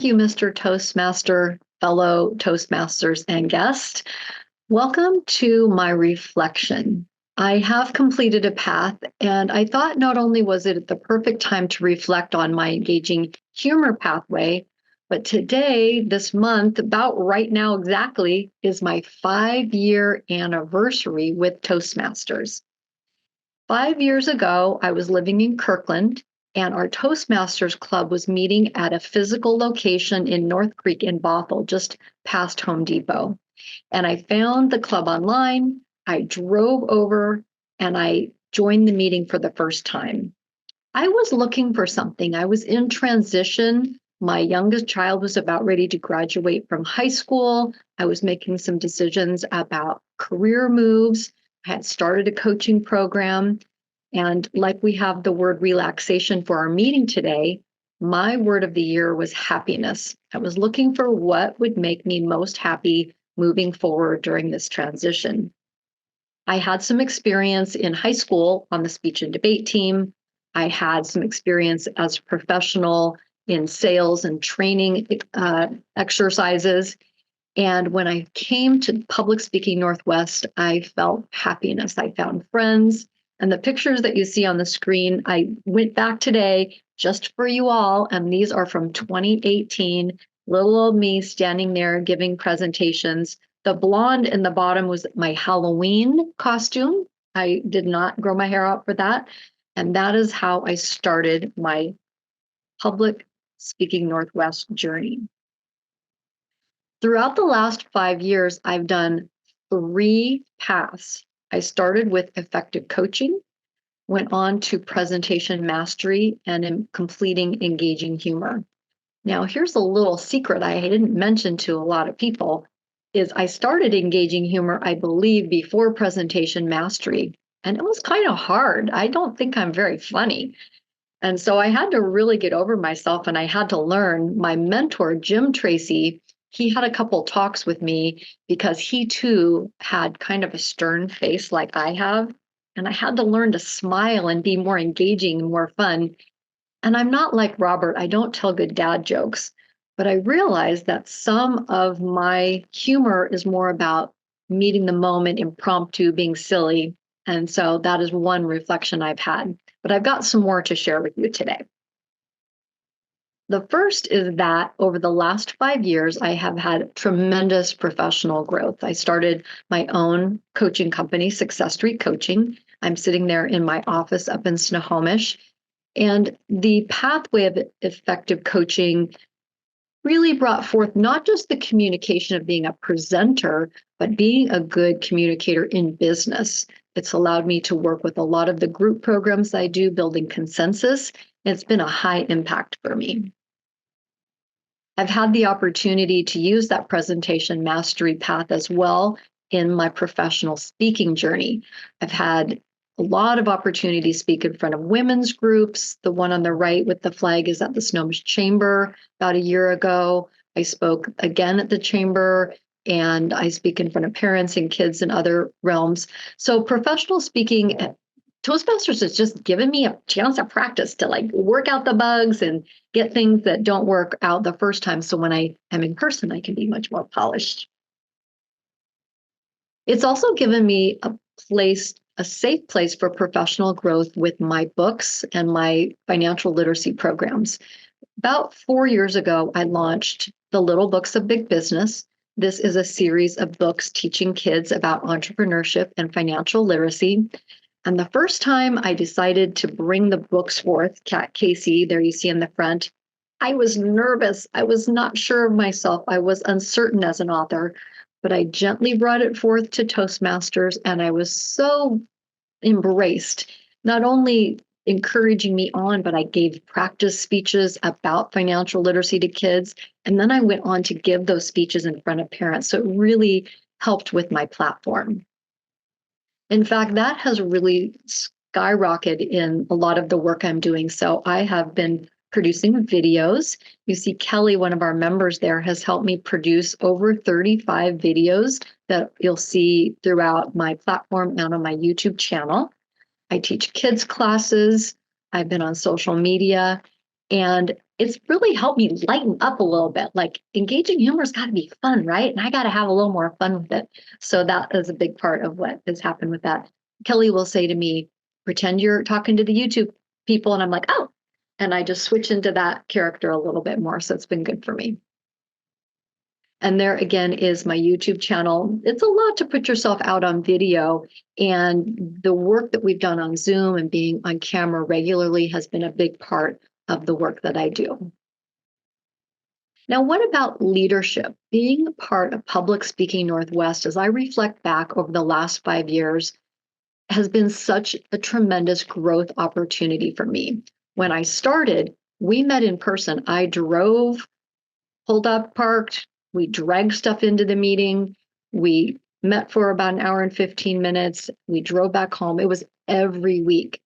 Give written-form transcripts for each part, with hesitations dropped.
you, Mr. Toastmaster, fellow Toastmasters and guest. Welcome to my reflection. I have completed a path, and I thought not only was it the perfect time to reflect on my engaging humor pathway, but today, this month, about right now exactly, is my 5-year anniversary with Toastmasters. 5 years ago, I was living in Kirkland, and our Toastmasters Club was meeting at a physical location in North Creek in Bothell, just past Home Depot. And I found the club online. I drove over and I joined the meeting for the first time. I was looking for something. I was in transition. My youngest child was about ready to graduate from high school. I was making some decisions about career moves. I had started a coaching program. And like we have the word relaxation for our meeting today, my word of the year was happiness. I was looking for what would make me most happy moving forward during this transition. I had some experience in high school on the speech and debate team. I had some experience as a professional in sales and training exercises. And when I came to Public Speaking Northwest, I felt happiness. I found friends. And the pictures that you see on the screen, I went back today just for you all. And these are from 2018. Little old me standing there giving presentations. The blonde in the bottom was my Halloween costume. I did not grow my hair out for that. And that is how I started my Public Speaking Northwest journey. Throughout the last 5 years, I've done 3 paths. I started with effective coaching, went on to presentation mastery, and am completing engaging humor. Now, here's a little secret I didn't mention to a lot of people, is I started engaging humor, I believe, before presentation mastery. And it was kind of hard. I don't think I'm very funny. And so I had to really get over myself and I had to learn. My mentor, Jim Tracy, he had a couple talks with me because he too had kind of a stern face like I have. And I had to learn to smile and be more engaging and more fun. And I'm not like Robert, I don't tell good dad jokes, but I realized that some of my humor is more about meeting the moment, impromptu, being silly. And so that is one reflection I've had. But I've got some more to share with you today. The first is that over the last 5 years, I have had tremendous professional growth. I started my own coaching company, Success Street Coaching. I'm sitting there in my office up in Snohomish. And the pathway of effective coaching really brought forth not just the communication of being a presenter, but being a good communicator in business. It's allowed me to work with a lot of the group programs I do, building consensus. It's been a high impact for me. I've had the opportunity to use that presentation mastery path as well in my professional speaking journey. I've had a lot of opportunity to speak in front of women's groups. The one on the right with the flag is at the Snohomish Chamber about a year ago. I spoke again at the Chamber, and I speak in front of parents and kids in other realms. So professional speaking, Toastmasters has just given me a chance to practice to like work out the bugs and get things that don't work out the first time. So when I am in person, I can be much more polished. It's also given me a safe place for professional growth with my books and my financial literacy programs. About 4 years ago, I launched The Little Books of Big Business. This is a series of books teaching kids about entrepreneurship and financial literacy. And the first time I decided to bring the books forth, Kat Casey, there you see in the front, I was nervous. I was not sure of myself. I was uncertain as an author, but I gently brought it forth to Toastmasters, and I was so embraced, not only encouraging me on, but I gave practice speeches about financial literacy to kids. And then I went on to give those speeches in front of parents. So it really helped with my platform. In fact, that has really skyrocketed in a lot of the work I'm doing. So I have been producing videos. You see Kelly, one of our members there, has helped me produce over 35 videos that you'll see throughout my platform and on my YouTube channel. I teach kids classes. I've been on social media. And it's really helped me lighten up a little bit. Like engaging humor's got to be fun, right? And I got to have a little more fun with it. So that is a big part of what has happened with that. Kelly will say to me, pretend you're talking to the YouTube people. And I'm like, oh, and I just switch into that character a little bit more. So it's been good for me. And there again is my YouTube channel. It's a lot to put yourself out on video. And the work that we've done on Zoom and being on camera regularly has been a big part of the work that I do. Now, what about leadership? Being a part of Public Speaking Northwest, as I reflect back over the last 5 years, has been such a tremendous growth opportunity for me. When I started, we met in person. I drove, pulled up, parked, we dragged stuff into the meeting. We met for about an hour and 15 minutes. We drove back home. It was every week.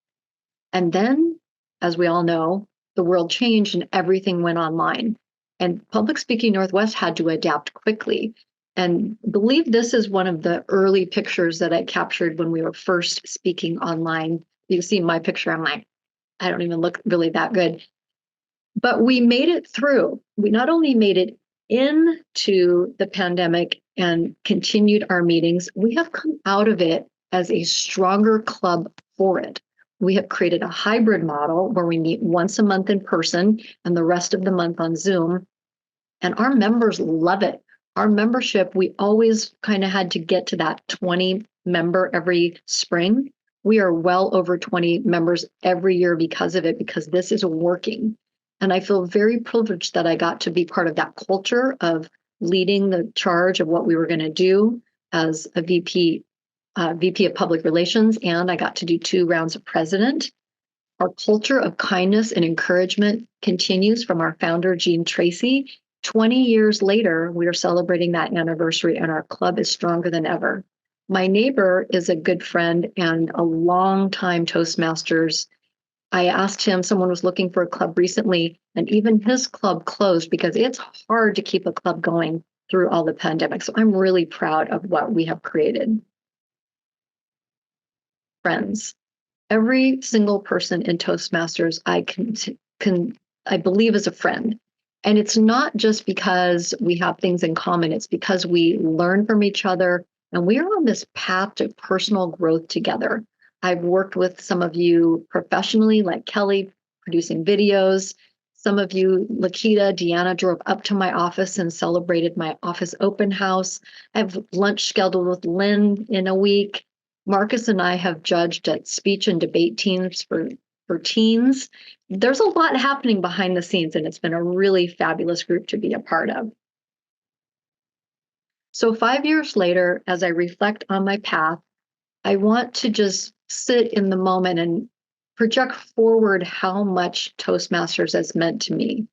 And then, as we all know, the world changed and everything went online. And Public Speaking Northwest had to adapt quickly. And I believe this is one of the early pictures that I captured when we were first speaking online. You see my picture, I'm like, I don't even look really that good. But we made it through. We not only made it into the pandemic and continued our meetings, we have come out of it as a stronger club for it. We have created a hybrid model where we meet once a month in person and the rest of the month on Zoom. And our members love it. Our membership, we always kind of had to get to that 20 member every spring. We are well over 20 members every year because of it, because this is working. And I feel very privileged that I got to be part of that culture of leading the charge of what we were going to do as a VP of Public Relations, and I got to do 2 rounds of president. Our culture of kindness and encouragement continues from our founder, Gene Tracy. 20 years later, we are celebrating that anniversary, and our club is stronger than ever. My neighbor is a good friend and a longtime Toastmasters. I asked him, someone was looking for a club recently, and even his club closed because it's hard to keep a club going through all the pandemic. So I'm really proud of what we have created. Friends. Every single person in Toastmasters I believe is a friend. And it's not just because we have things in common, it's because we learn from each other and we are on this path to personal growth together. I've worked with some of you professionally, like Kelly, producing videos. Some of you, Lakita, Deanna, drove up to my office and celebrated my office open house. I have lunch scheduled with Lynn in a week. Marcus and I have judged at speech and debate teams for teens. There's a lot happening behind the scenes, and it's been a really fabulous group to be a part of. So 5 years later, as I reflect on my path, I want to just sit in the moment and project forward how much Toastmasters has meant to me.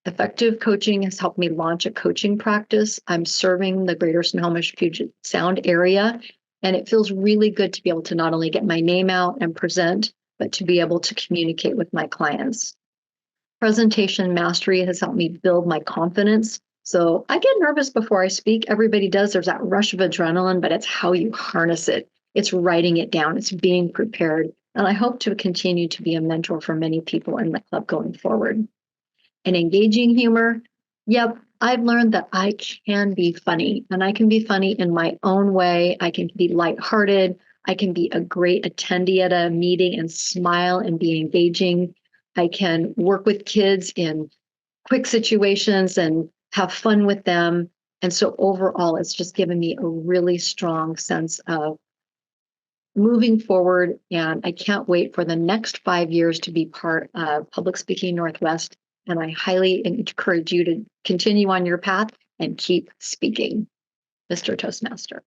Effective coaching has helped me launch a coaching practice. I'm serving the greater Snohomish Puget Sound area, and it feels really good to be able to not only get my name out and present, but to be able to communicate with my clients. Presentation mastery has helped me build my confidence. So I get nervous before I speak. Everybody does. There's that rush of adrenaline, but it's how you harness it. It's writing it down. It's being prepared. And I hope to continue to be a mentor for many people in the club going forward. And engaging humor, yep, I've learned that I can be funny, and I can be funny in my own way. I can be lighthearted. I can be a great attendee at a meeting and smile and be engaging. I can work with kids in quick situations and have fun with them. And so overall, it's just given me a really strong sense of moving forward. And I can't wait for the next 5 years to be part of Public Speaking Northwest. And I highly encourage you to continue on your path and keep speaking, Mr. Toastmaster.